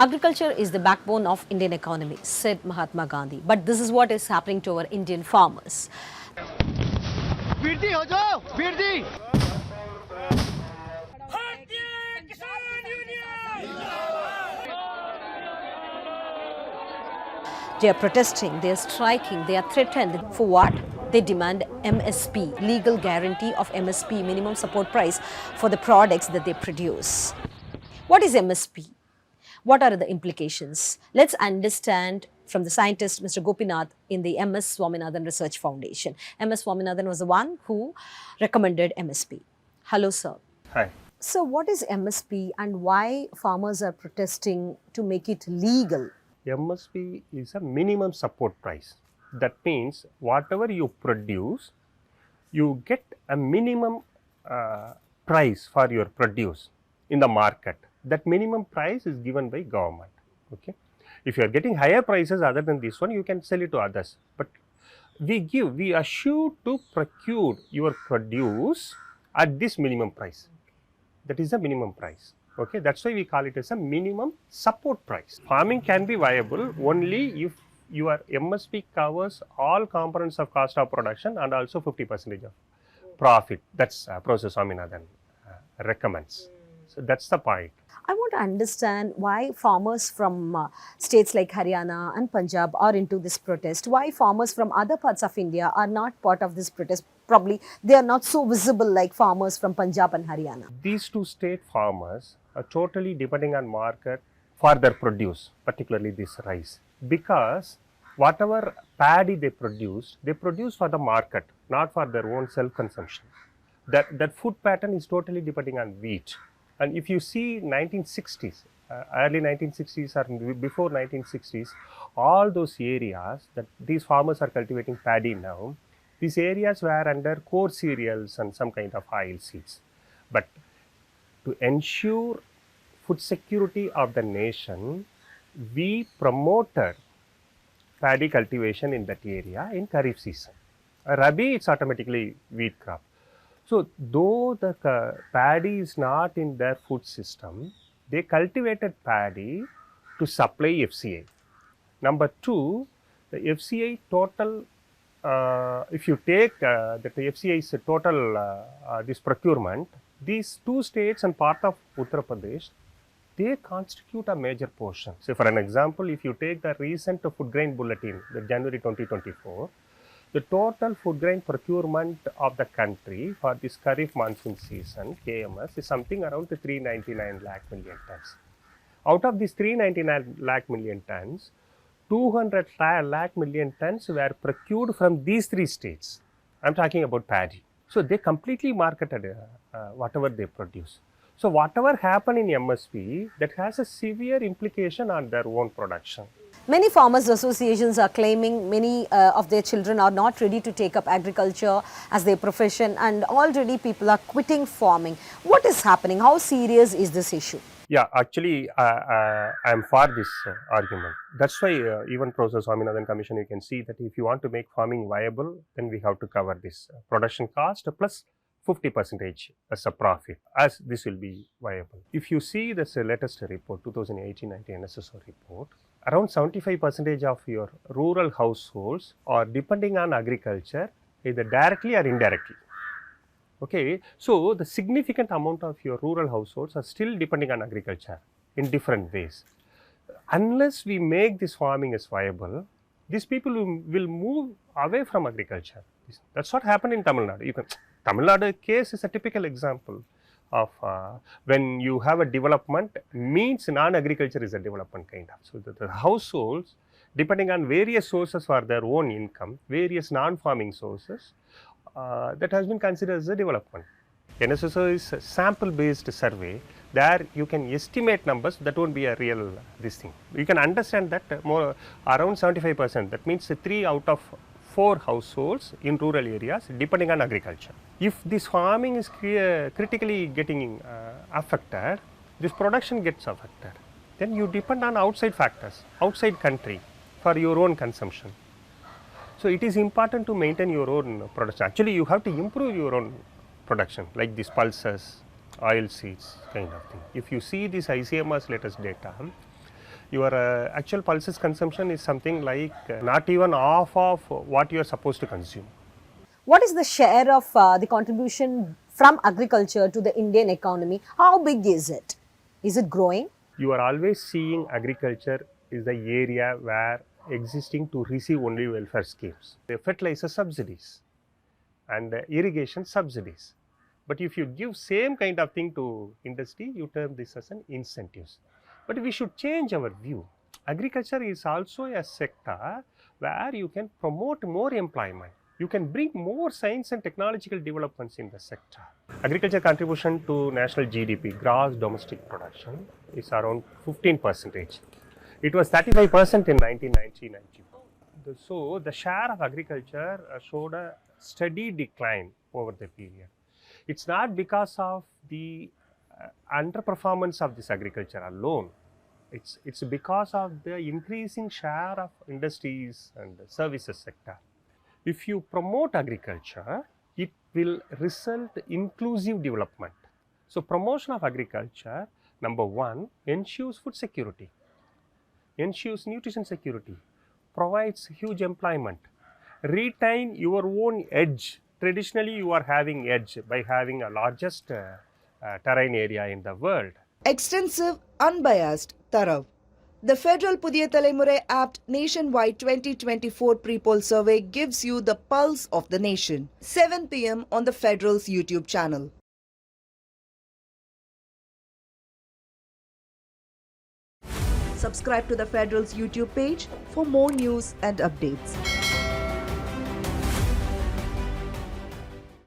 Agriculture is the backbone of Indian economy, said Mahatma Gandhi. But this is what is happening to our Indian farmers. They are protesting, they are striking, they are threatened. For what? They demand MSP, legal guarantee of MSP, minimum support price, for the products that they produce. What is MSP? What are the implications? Let's understand from the scientist Mr. Gopinath in the MS Swaminathan Research Foundation. MS Swaminathan was the one who recommended MSP. Hello, sir. Hi. So, what is MSP and why farmers are protesting to make it legal? MSP is a minimum support price. That means whatever you produce, you get a minimum price for your produce in the market. That minimum price is given by government. Okay. If you are getting higher prices other than this one, you can sell it to others. But we assure to procure your produce at this minimum price. That is the minimum price. Okay, that's why we call it as a minimum support price. Farming can be viable only if your MSP covers all components of cost of production and also 50% of profit. That's Professor Swaminathan recommends. So that's the point. I want to understand why farmers from states like Haryana and Punjab are into this protest. Why farmers from other parts of India are not part of this protest. Probably they are not so visible like farmers from Punjab and Haryana. These two state farmers are totally depending on market for their produce, particularly this rice, because whatever paddy they produce for the market, not for their own self-consumption. That food pattern is totally depending on wheat. And if you see 1960s, early 1960s or before 1960s, all those areas that these farmers are cultivating paddy now, these areas were under core cereals and some kind of oil seeds. But to ensure food security of the nation, we promoted paddy cultivation in that area in Kharif season. Rabi, it's automatically wheat crop. So, though the paddy is not in their food system, they cultivated paddy to supply FCI. Number two, the FCI total, if you take the FCI's total this procurement, these two states and part of Uttar Pradesh, they constitute a major portion. So, for an example, if you take the recent food grain bulletin, the January 2024, the total food grain procurement of the country for this Kharif monsoon season, KMS, is something around 399 lakh million tons. Out of these 399 lakh million tons, 200 lakh million tons were procured from these three states. I am talking about paddy. So, they completely marketed whatever they produce. So, whatever happened in MSP, that has a severe implication on their own production. Many farmers associations are claiming many of their children are not ready to take up agriculture as their profession, and already people are quitting farming. What is happening? How serious is this issue? Yeah, actually, I am for this argument. That's why even Professor Swaminathan Commission, you can see that if you want to make farming viable, then we have to cover this production cost plus 50% as a profit, as this will be viable. If you see this latest report, 2018-19 NSSO report, around 75% of your rural households are depending on agriculture either directly or indirectly. Okay, so the significant amount of your rural households are still depending on agriculture in different ways. Unless we make this farming as viable, these people will move away from agriculture. That's what happened in Tamil Nadu. Tamil Nadu case is a typical example of when you have a development, means non-agriculture is a development kind of. So, the households depending on various sources for their own income, various non-farming sources, that has been considered as a development. NSSO is a sample-based survey. There you can estimate numbers, that won't be a real this thing. You can understand that more around 75%, that means 3 out of 4 households in rural areas depending on agriculture. If this farming is critically getting affected, this production gets affected, then you depend on outside factors, outside country for your own consumption. So, it is important to maintain your own production. Actually, you have to improve your own production, like these pulses, oil seeds kind of thing. If you see this ICMR's latest data, Your actual pulses consumption is something like not even half of what you are supposed to consume. What is the share of the contribution from agriculture to the Indian economy? How big is it? Is it growing? You are always seeing agriculture is the area where existing to receive only welfare schemes, the fertilizer subsidies and irrigation subsidies. But if you give same kind of thing to industry, you term this as an incentives. But we should change our view. Agriculture is also a sector where you can promote more employment. You can bring more science and technological developments in the sector. Agriculture contribution to national GDP, gross domestic production, is around 15%. It was 35% in 1990. So the share of agriculture showed a steady decline over the period. It's not because of the underperformance of this agriculture alone. It's because of the increasing share of industries and the services sector. If you promote agriculture, it will result inclusive development. So promotion of agriculture, number one, ensures food security, ensures nutrition security, provides huge employment, retain your own edge. Traditionally, you are having edge by having a largest terrain area in the world. Extensive, unbiased, thorough. The Federal Pudhiya Thalaimurai Apt Nationwide 2024 Pre-Poll Survey gives you the pulse of the nation. 7 p.m. on the Federal's YouTube channel. Subscribe to the Federal's YouTube page for more news and updates.